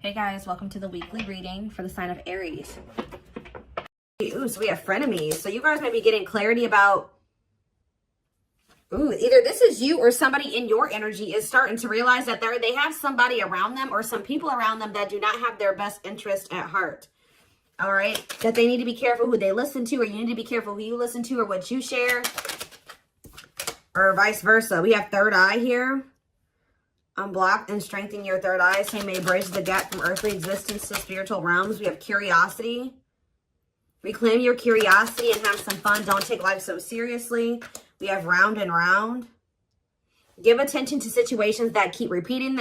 Hey guys, welcome to the weekly reading for the sign of Aries. Ooh, so we have frenemies. So you guys may be getting clarity about, either this is you or somebody in your energy is starting to realize that they have somebody around them or some people around them that do not have their best interest at heart. All right? That they need to be careful who they listen to, or you need to be careful who you listen to or what you share, or vice versa. We have third eye here. Unblock and strengthen your third eye, so you may bridge the gap from earthly existence to spiritual realms. We have curiosity. Reclaim your curiosity and have some fun. Don't take life so seriously. We have round and round. Give attention to situations that keep repeating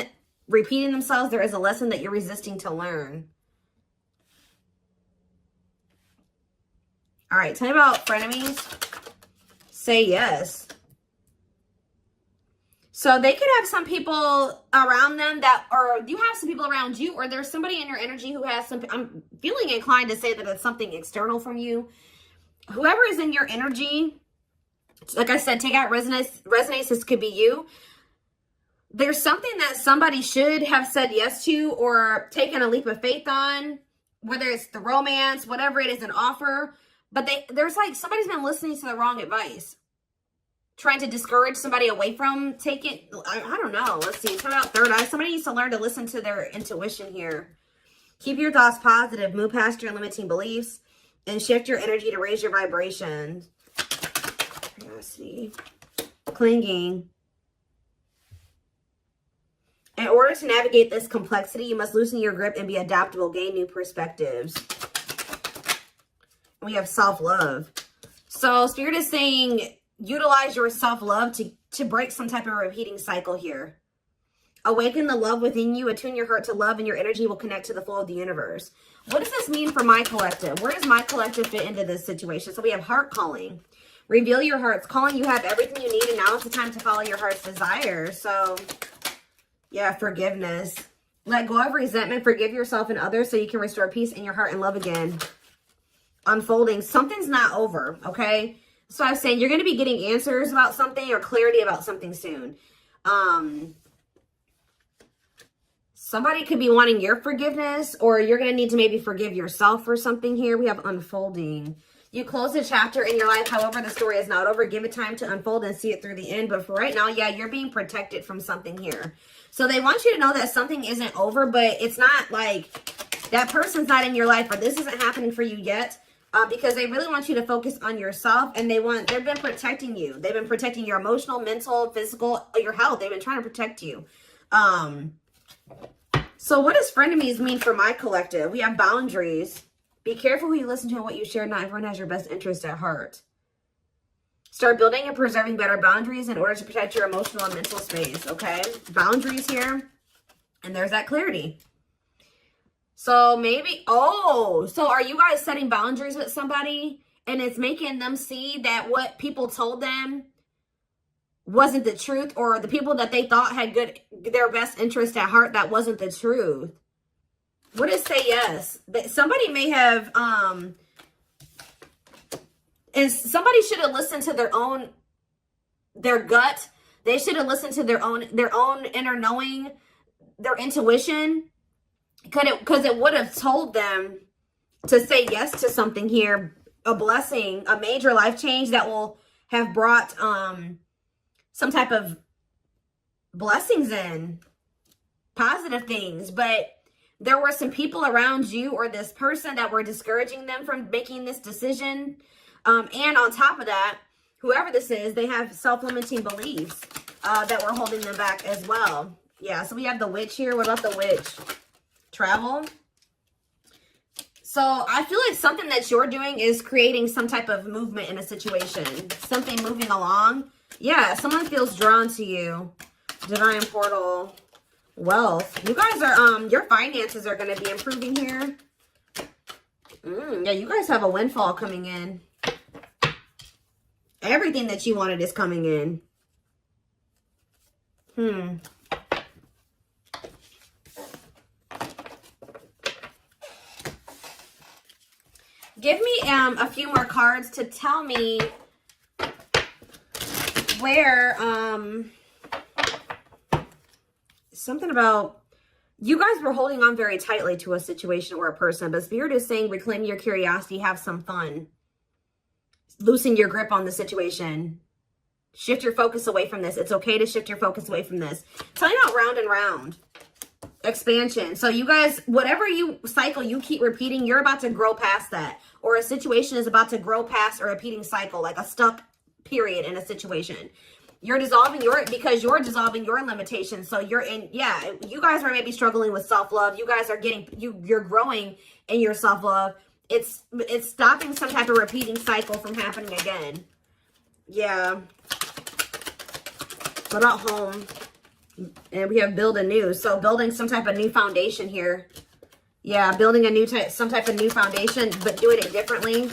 themselves. There is a lesson that you're resisting to learn. All right, tell me about frenemies. Say yes. So they could have some people around them that, or you have some people around you, or there's somebody in your energy who has some, I'm feeling inclined to say that it's something external from you. Whoever is in your energy, like I said, take out resonance. This could be you. There's something that somebody should have said yes to or taken a leap of faith on, whether it's the romance, whatever it is, an offer. But there's like somebody's been listening to the wrong advice. Trying to discourage somebody away from taking, I don't know. Let's see. Talk about third eye. Somebody needs to learn to listen to their intuition here. Keep your thoughts positive. Move past your limiting beliefs and shift your energy to raise your vibration. Curiosity. Clinging. In order to navigate this complexity, you must loosen your grip and be adaptable. Gain new perspectives. We have self-love. So Spirit is saying, utilize your self-love to break some type of repeating cycle here. Awaken the love within you. Attune your heart to love, and your energy will connect to the flow of the universe. What does this mean for my collective? Where does my collective fit into this situation? So we have heart calling. Reveal your heart's calling. You have everything you need, and now is the time to follow your heart's desire. So, yeah, forgiveness. Let go of resentment. Forgive yourself and others so you can restore peace in your heart and love again. Unfolding. Something's not over, okay? So I was saying you're going to be getting answers about something or clarity about something soon. Somebody could be wanting your forgiveness, or you're going to need to maybe forgive yourself for something here. We have unfolding. You close a chapter in your life. However, the story is not over. Give it time to unfold and see it through the end. But for right now, yeah, you're being protected from something here. So they want you to know that something isn't over, but it's not like that person's not in your life, or this isn't happening for you yet. Because they really want you to focus on yourself, and they've been protecting you. They've been protecting your emotional, mental, physical, your health. They've been trying to protect you. So what does frenemies mean for my collective? We have boundaries. Be careful who you listen to and what you share. Not everyone has your best interest at heart. Start building and preserving better boundaries in order to protect your emotional and mental space, okay? Boundaries here. And there's that clarity. So maybe, so are you guys setting boundaries with somebody and it's making them see that what people told them wasn't the truth, or the people that they thought had their best interest at heart, that wasn't the truth? What is say yes? Somebody may have, and somebody should have listened to their gut. They should have listened to their own inner knowing, their intuition. Because it would have told them to say yes to something here, a blessing, a major life change that will have brought some type of blessings in, positive things. But there were some people around you or this person that were discouraging them from making this decision. And on top of that, whoever this is, they have self-limiting beliefs that were holding them back as well. Yeah, so we have the witch here. What about the witch? Travel. So I feel like something that you're doing is creating some type of movement in a situation. Something moving along. Yeah, someone feels drawn to you. Divine portal. Wealth. You guys are, your finances are going to be improving here. Yeah, you guys have a windfall coming in. Everything that you wanted is coming in. Give me a few more cards to tell me where something about You guys were holding on very tightly to a situation or a person, but Spirit is saying reclaim your curiosity, have some fun. Loosen your grip on the situation. Shift your focus away from this. It's okay to shift your focus away from this. Tell you about round and round. Expansion. So you guys, whatever cycle you keep repeating, you're about to grow past that. Or a situation is about to grow past a repeating cycle, like a stuck period in a situation. You're dissolving because you're dissolving your limitations. So you're in, yeah, you guys are maybe struggling with self-love. You guys are you're growing in your self-love. It's stopping some type of repeating cycle from happening again. Yeah. What about home? And we have build anew. So building some type of new foundation here. Yeah, building a some type of new foundation, but doing it differently.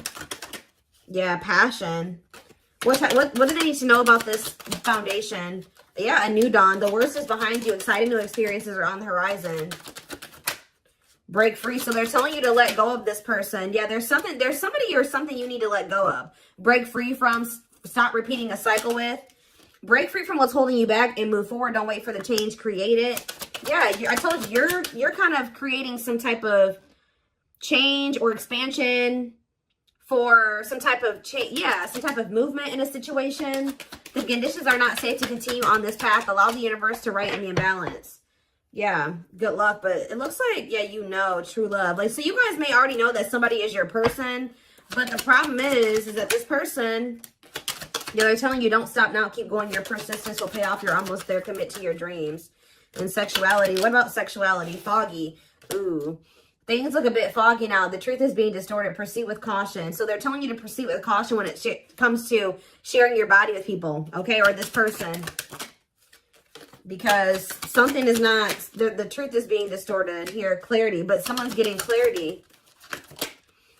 Yeah, passion. What do they need to know about this foundation? Yeah, a new dawn. The worst is behind you. Exciting new experiences are on the horizon. Break free. So they're telling you to let go of this person. Yeah, there's somebody or something you need to let go of. Break free from, stop repeating a cycle with. Break free from what's holding you back and move forward. Don't wait for the change. Create it. Yeah, I told you, you're kind of creating some type of change or expansion for some type of change. Yeah, some type of movement in a situation. The conditions are not safe to continue on this path. Allow the universe to right in the imbalance. Yeah, good luck. But it looks like, yeah, you know, true love. Like, so you guys may already know that somebody is your person. But the problem is that this person, yeah, they're telling you don't stop now. Keep going. Your persistence will pay off. You're almost there. Commit to your dreams. And sexuality. What about sexuality? Foggy. Ooh. Things look a bit foggy now. The truth is being distorted. Proceed with caution. So they're telling you to proceed with caution when it comes to sharing your body with people. Okay? Or this person. Because something is not... The truth is being distorted here. Clarity. But someone's getting clarity.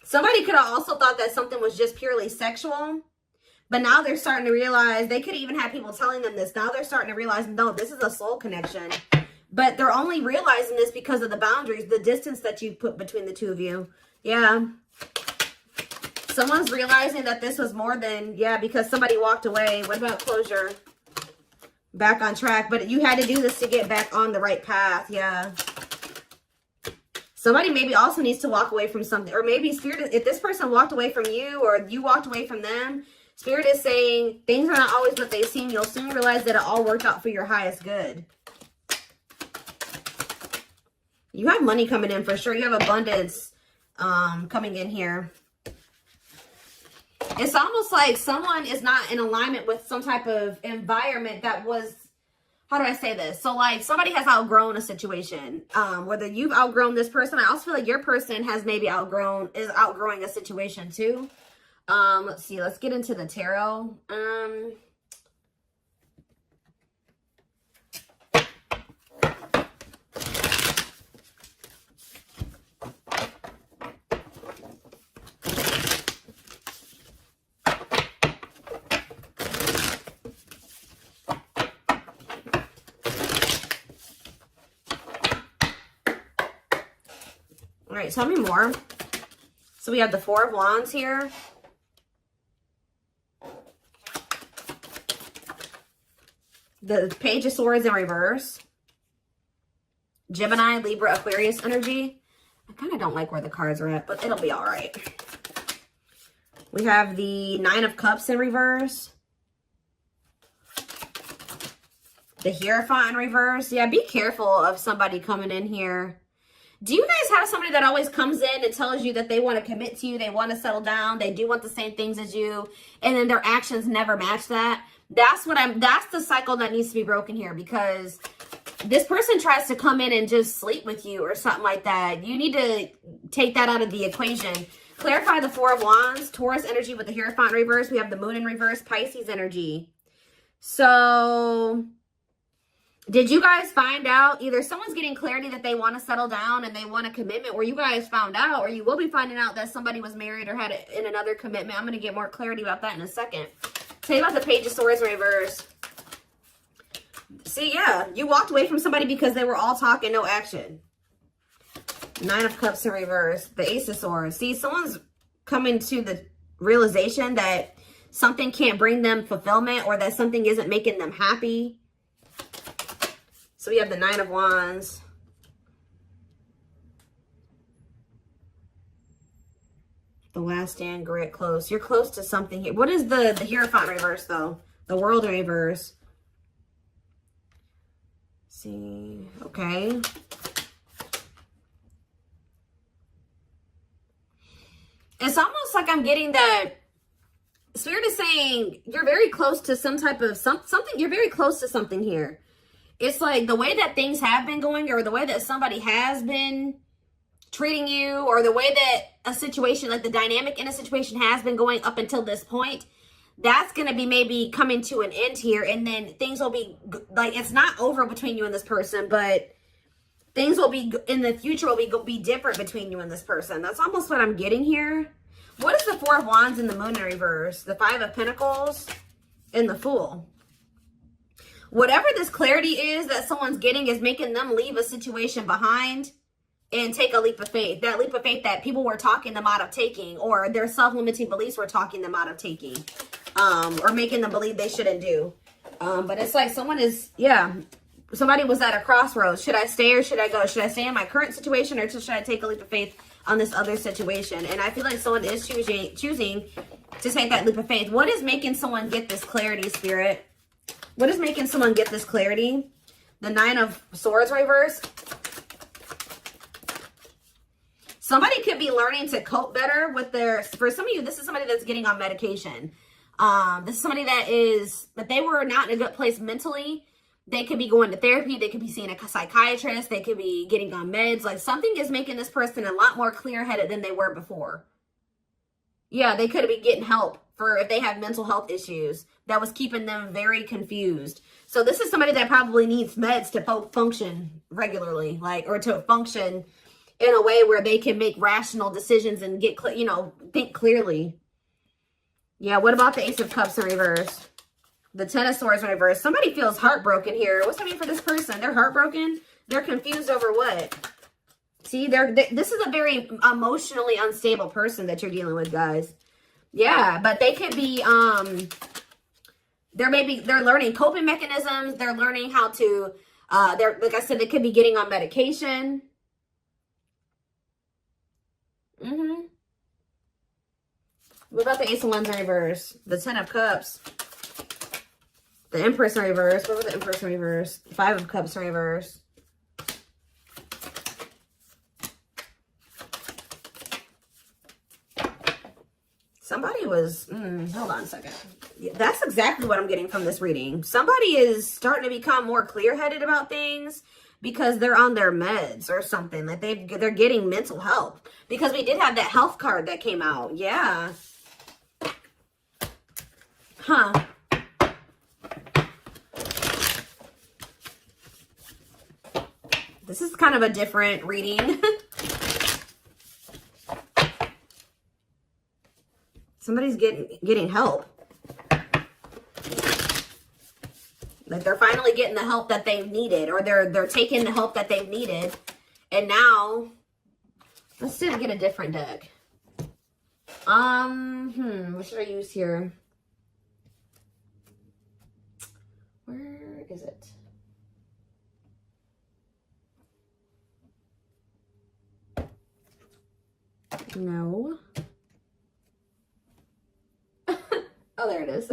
Somebody could have also thought that something was just purely sexual. But now they're starting to realize, they could even have people telling them this. Now they're starting to realize, no, this is a soul connection. But they're only realizing this because of the boundaries, the distance that you put between the two of you. Yeah. Someone's realizing that this was more than, yeah, because somebody walked away. What about closure? Back on track. But you had to do this to get back on the right path. Yeah. Somebody maybe also needs to walk away from something. Or maybe Spirit, if this person walked away from you or you walked away from them, Spirit is saying things are not always what they seem. You'll soon realize that it all worked out for your highest good. You have money coming in for sure. You have abundance coming in here. It's almost like someone is not in alignment with some type of environment that was, how do I say this? So like somebody has outgrown a situation. Whether you've outgrown this person, I also feel like your person has maybe outgrowing a situation too. Let's see. Let's get into the tarot. All right, tell me more. So we have the Four of Wands here. The Page of Swords in reverse. Gemini, Libra, Aquarius energy. I kind of don't like where the cards are at, but it'll be all right. We have the Nine of Cups in reverse. The Hierophant in reverse. Yeah, be careful of somebody coming in here. Do you guys have somebody that always comes in and tells you that they want to commit to you, they want to settle down, they do want the same things as you, and then their actions never match that? That's the cycle that needs to be broken here, because this person tries to come in and just sleep with you or something like that. You need to take that out of the equation. Clarify the Four of Wands, Taurus energy with the Hierophant reverse. We have the Moon in reverse, Pisces energy. So did you guys find out, either someone's getting clarity that they want to settle down and they want a commitment, or you guys found out, or you will be finding out that somebody was married or had in another commitment. I'm going to get more clarity about that in a second. Tell you about the Page of Swords in reverse. See, yeah, you walked away from somebody because they were all talk and no action. Nine of Cups in reverse. The Ace of Swords. See, someone's coming to the realization that something can't bring them fulfillment, or that something isn't making them happy. So we have the Nine of Wands. The last stand, grit, close. You're close to something here. What is the Hierophant reverse, though? The World reverse. See, okay. It's almost like I'm getting that Spirit is saying you're very close to some type of something. You're very close to something here. It's like the way that things have been going, or the way that somebody has been treating you, or the way that a situation, like the dynamic in a situation has been going up until this point. That's going to be maybe coming to an end here. And then things will be like, it's not over between you and this person, but things will be in the future will be different between you and this person. That's almost what I'm getting here. What is the Four of Wands in the Moon in reverse? The Five of Pentacles and the Fool. Whatever this clarity is that someone's getting is making them leave a situation behind and take a leap of faith. That leap of faith that people were talking them out of taking, or their self-limiting beliefs were talking them out of taking, or making them believe they shouldn't do. But it's like someone is, yeah, somebody was at a crossroads. Should I stay or should I go? Should I stay in my current situation, or should I take a leap of faith on this other situation? And I feel like someone is choosing to take that leap of faith. What is making someone get this clarity, Spirit? What is making someone get this clarity? The Nine of Swords reverse. Somebody could be learning to cope better with their, for some of you, this is somebody that's getting on medication. This is somebody that they were not in a good place mentally. They could be going to therapy. They could be seeing a psychiatrist. They could be getting on meds. Like something is making this person a lot more clear-headed than they were before. Yeah, they could be getting help for if they have mental health issues that was keeping them very confused. So this is somebody that probably needs meds to function regularly, like, or to function in a way where they can make rational decisions and get, think clearly. Yeah, what about the Ace of Cups in reverse? The Ten of Swords in reverse. Somebody feels heartbroken here. What's happening for this person? They're heartbroken. They're confused over what? See, this is a very emotionally unstable person that you're dealing with, guys. Yeah, but they could be, they're learning coping mechanisms. They're learning how to, like I said, they could be getting on medication. What about the Ace of Wands in reverse? The Ten of Cups. The Empress in reverse. What was the Empress in reverse? Five of Cups in reverse. Somebody was, hold on a second. Yeah, that's exactly what I'm getting from this reading. Somebody is starting to become more clear-headed about things because they're on their meds or something. Like they're getting mental help. Because we did have that health card that came out. Yeah. Huh. This is kind of a different reading. Somebody's getting help. Like they're finally getting the help that they've needed, or they're taking the help that they've needed. And now let's see, get a different deck. What should I use here? Where is it? No. Oh, there it is.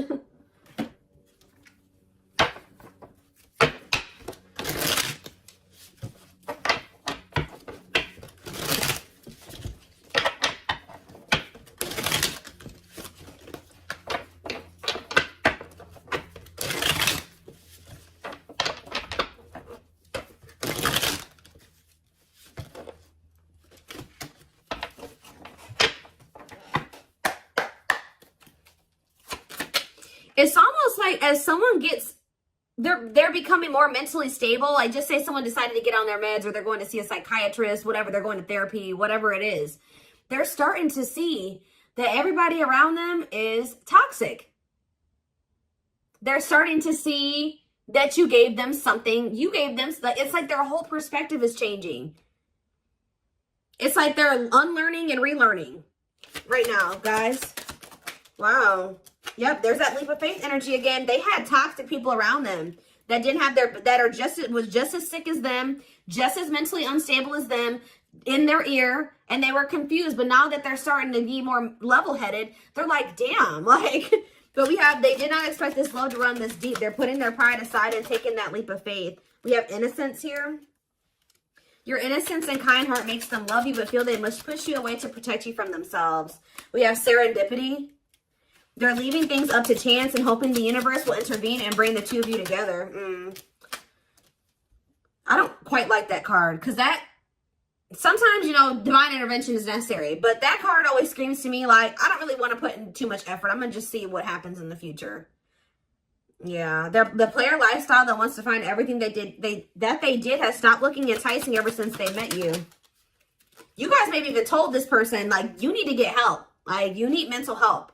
It's almost like as someone gets, they're becoming more mentally stable. Like just say someone decided to get on their meds, or they're going to see a psychiatrist, whatever, they're going to therapy, whatever it is. They're starting to see that everybody around them is toxic. They're starting to see that you gave them something. It's like their whole perspective is changing. It's like they're unlearning and relearning right now, guys. Wow. Yep, there's that leap of faith energy again. They had toxic people around them that didn't have was just as sick as them, just as mentally unstable as them, in their ear, and they were confused. But now that they're starting to be more level-headed, they're like, damn, like, but they did not expect this love to run this deep. They're putting their pride aside and taking that leap of faith. We have innocence here. Your innocence and kind heart makes them love you, but feel they must push you away to protect you from themselves. We have serendipity. They're leaving things up to chance and hoping the universe will intervene and bring the two of you together. I don't quite like that card, because that, sometimes, you know, divine intervention is necessary. But that card always screams to me like, I don't really want to put in too much effort. I'm going to just see what happens in the future. Yeah, the player lifestyle that wants to find everything they did has stopped looking enticing ever since they met you. You guys maybe even told this person, like, you need to get help. Like, you need mental help.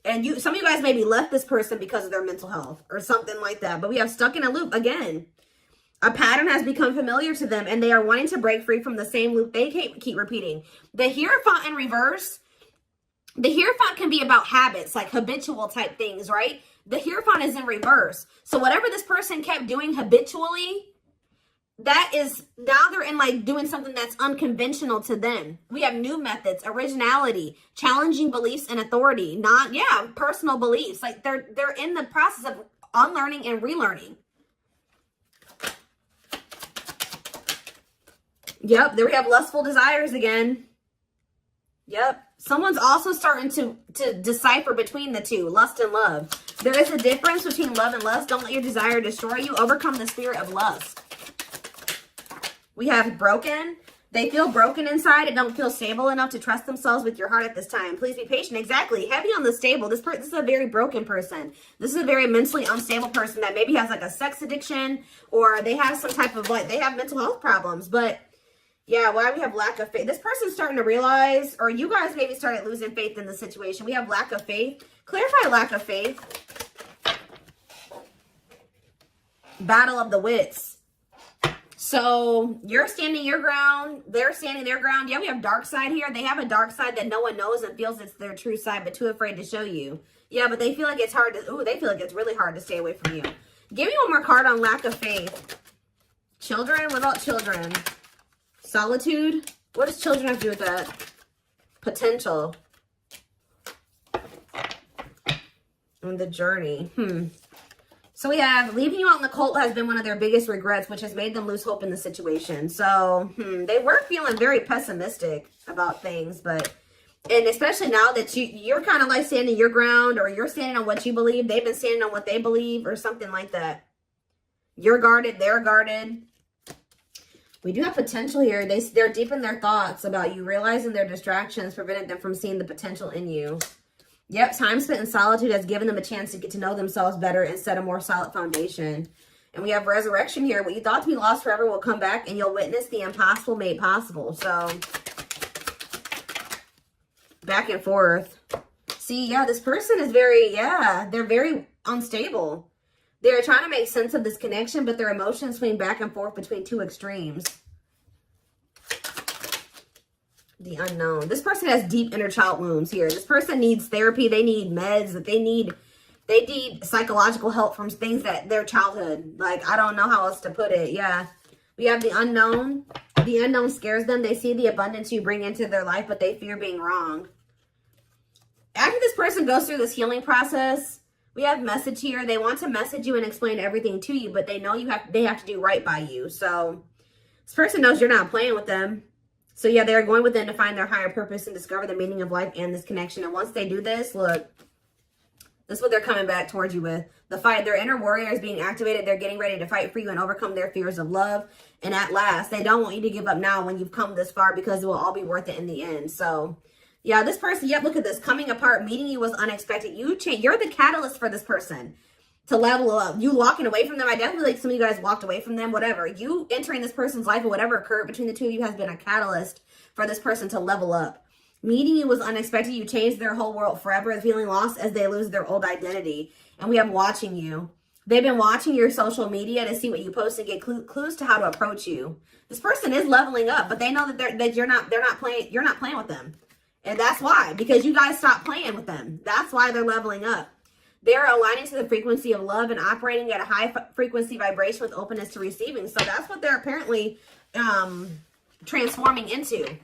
And some of you guys maybe left this person because of their mental health or something like that. But we have stuck in a loop again. A pattern has become familiar to them, and they are wanting to break free from the same loop they keep repeating. The Hierophant in reverse, the Hierophant can be about habits, like habitual type things, right? The Hierophant is in reverse. So whatever this person kept doing habitually, that is, now they're in like doing something that's unconventional to them. We have new methods, originality, challenging beliefs and authority, personal beliefs. Like they're in the process of unlearning and relearning. Yep, there we have lustful desires again. Yep. Someone's also starting to decipher between the two, lust and love. There is a difference between love and lust. Don't let your desire destroy you. Overcome the spirit of lust. We have broken. They feel broken inside and don't feel stable enough to trust themselves with your heart at this time. Please be patient. Exactly. Heavy on the stable. This is a very broken person. This is a very mentally unstable person that maybe has like a sex addiction, or they have some type of they have mental health problems. But yeah, why we have lack of faith. This person's starting to realize, or you guys maybe started losing faith in the situation. We have lack of faith. Clarify lack of faith. Battle of the wits. So you're standing your ground. They're standing their ground. Yeah, we have dark side here. They have a dark side that no one knows and feels it's their true side, but too afraid to show you. Yeah, but they feel like it's hard to, they feel like it's really hard to stay away from you. Give me one more card on lack of faith. Children without children. Solitude. What does children have to do with that? Potential. And the journey. So we have leaving you out in the cold has been one of their biggest regrets, which has made them lose hope in the situation. So they were feeling very pessimistic about things, and especially now that you're kind of like standing your ground, or you're standing on what you believe. They've been standing on what they believe, or something like that. You're guarded. They're guarded. We do have potential here. They're deep in their thoughts about you, realizing their distractions prevented them from seeing the potential in you. Yep, time spent in solitude has given them a chance to get to know themselves better and set a more solid foundation. And we have resurrection here. What you thought to be lost forever will come back, and you'll witness the impossible made possible. So, back and forth. See, yeah, this person is they're very unstable. They're trying to make sense of this connection, but their emotions swing back and forth between two extremes. The unknown. This person has deep inner child wounds here. This person needs therapy. They need meds. They need psychological help from things that their childhood. Like, I don't know how else to put it. Yeah. We have the unknown. The unknown scares them. They see the abundance you bring into their life, but they fear being wrong. After this person goes through this healing process, we have message here. They want to message you and explain everything to you, but they know they have to do right by you. So this person knows you're not playing with them. So yeah, they're going within to find their higher purpose and discover the meaning of life and this connection. And once they do this, look, this is what they're coming back towards you with. The fight, their inner warrior is being activated. They're getting ready to fight for you and overcome their fears of love. And at last, they don't want you to give up now when you've come this far, because it will all be worth it in the end. So yeah, this person, yep, look at this. Coming apart, meeting you was unexpected. You're the catalyst for this person to level up. You walking away from them, I definitely like some of you guys walked away from them, whatever. You entering this person's life or whatever occurred between the two of you has been a catalyst for this person to level up. Meeting you was unexpected. You changed their whole world forever, feeling lost as they lose their old identity. And we have watching you. They've been watching your social media to see what you post and get clues to how to approach you. This person is leveling up, but they know that you're not playing with them. And that's why, because you guys stopped playing with them. That's why they're leveling up. They're aligning to the frequency of love and operating at a high frequency vibration with openness to receiving. So that's what they're apparently transforming into.